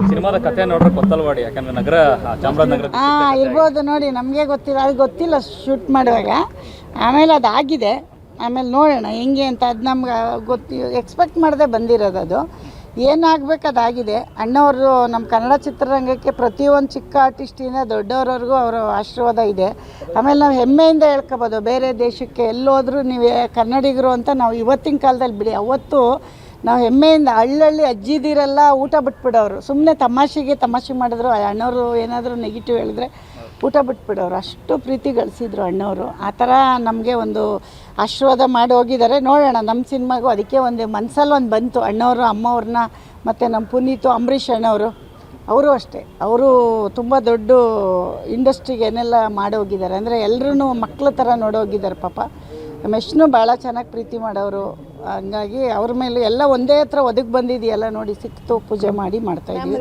ಸಿನಿಮಾದ ಕಥೆ ನೋಡ್ರೆ ಗೊತ್ತಲ್ವಾಡಿ, ಯಾಕಂದ್ರೆ ನಗರ ಚಾಮರಾಜನಗರ ಇರ್ಬೋದು ನೋಡಿ, ನಮಗೆ ಗೊತ್ತಿಲ್ಲ, ಅದು ಗೊತ್ತಿಲ್ಲ ಶೂಟ್ ಮಾಡುವಾಗ. ಆಮೇಲೆ ಅದಾಗಿದೆ, ಆಮೇಲೆ ನೋಡೋಣ ಹೆಂಗೆ ಅಂತ. ಅದು ನಮ್ಗೆ ಎಕ್ಸ್ಪೆಕ್ಟ್ ಮಾಡದೆ ಬಂದಿರೋದು. ಅದು ಏನಾಗಬೇಕು ಅದಾಗಿದೆ. ಅಣ್ಣವರು ನಮ್ಮ ಕನ್ನಡ ಚಿತ್ರರಂಗಕ್ಕೆ ಪ್ರತಿಯೊಂದು ಚಿಕ್ಕ ಆರ್ಟಿಸ್ಟಿಂದ ದೊಡ್ಡವರವರೆಗೂ ಅವರ ಆಶೀರ್ವಾದ ಇದೆ. ಆಮೇಲೆ ನಾವು ಹೆಮ್ಮೆಯಿಂದ ಹೇಳ್ಕೊಬೋದು, ಬೇರೆ ದೇಶಕ್ಕೆ ಎಲ್ಲೋದ್ರೂ ನೀವು ಕನ್ನಡಿಗರು ಅಂತ ನಾವು ಇವತ್ತಿನ ಕಾಲದಲ್ಲಿ ಬಿಡಿ, ಅವತ್ತು ನಾವು ಹೆಮ್ಮೆಯಿಂದ ಹಳ್ಳಿ ಅಜ್ಜಿದಿರೆಲ್ಲ ಊಟ ಬಿಟ್ಬಿಡೋರು. ಸುಮ್ಮನೆ ತಮಾಷೆ ಮಾಡಿದ್ರು. ಅಣ್ಣವರು ಏನಾದರೂ ನೆಗೆಟಿವ್ ಹೇಳಿದ್ರೆ ಊಟ ಬಿಟ್ಬಿಡೋರು. ಅಷ್ಟು ಪ್ರೀತಿ ಗಳಿಸಿದ್ರು ಅಣ್ಣವರು. ಆ ಥರ ನಮಗೆ ಒಂದು ಆಶೀರ್ವಾದ ಮಾಡಿ ಹೋಗಿದ್ದಾರೆ. ನೋಡೋಣ ನಮ್ಮ ಸಿನಿಮಾಗೂ ಅದಕ್ಕೆ ಒಂದು ಮನಸ್ಸಲ್ಲಿ ಒಂದು ಬಂತು. ಅಣ್ಣವರು ಅಮ್ಮವ್ರನ್ನ ಮತ್ತು ನಮ್ಮ ಪುನೀತು ಅಂಬರೀಷ್ ಅಣ್ಣವರು, ಅವರು ಅಷ್ಟೇ, ಅವರು ತುಂಬ ದೊಡ್ಡ ಇಂಡಸ್ಟ್ರಿಗೆ ಏನೆಲ್ಲ ಮಾಡೋಗಿದ್ದಾರೆ ಅಂದರೆ ಎಲ್ಲರೂ ಮಕ್ಕಳ ಥರ ನೋಡೋಗಿದ್ದಾರೆ ಪಾಪ. ಮೆಷ್ನು ಭಾಳ ಚೆನ್ನಾಗಿ ಪ್ರೀತಿ ಮಾಡೋರು. ಹಂಗಾಗಿ ಅವ್ರ ಮೇಲೆ ಎಲ್ಲ ಒಂದೇ ಹತ್ರ ಒದಗಿ ಬಂದಿದೆಯಲ್ಲ ನೋಡಿ, ಸಿಕ್ತು, ಪೂಜೆ ಮಾಡಿ ಮಾಡ್ತಾಯಿದ್ದೀವಿ.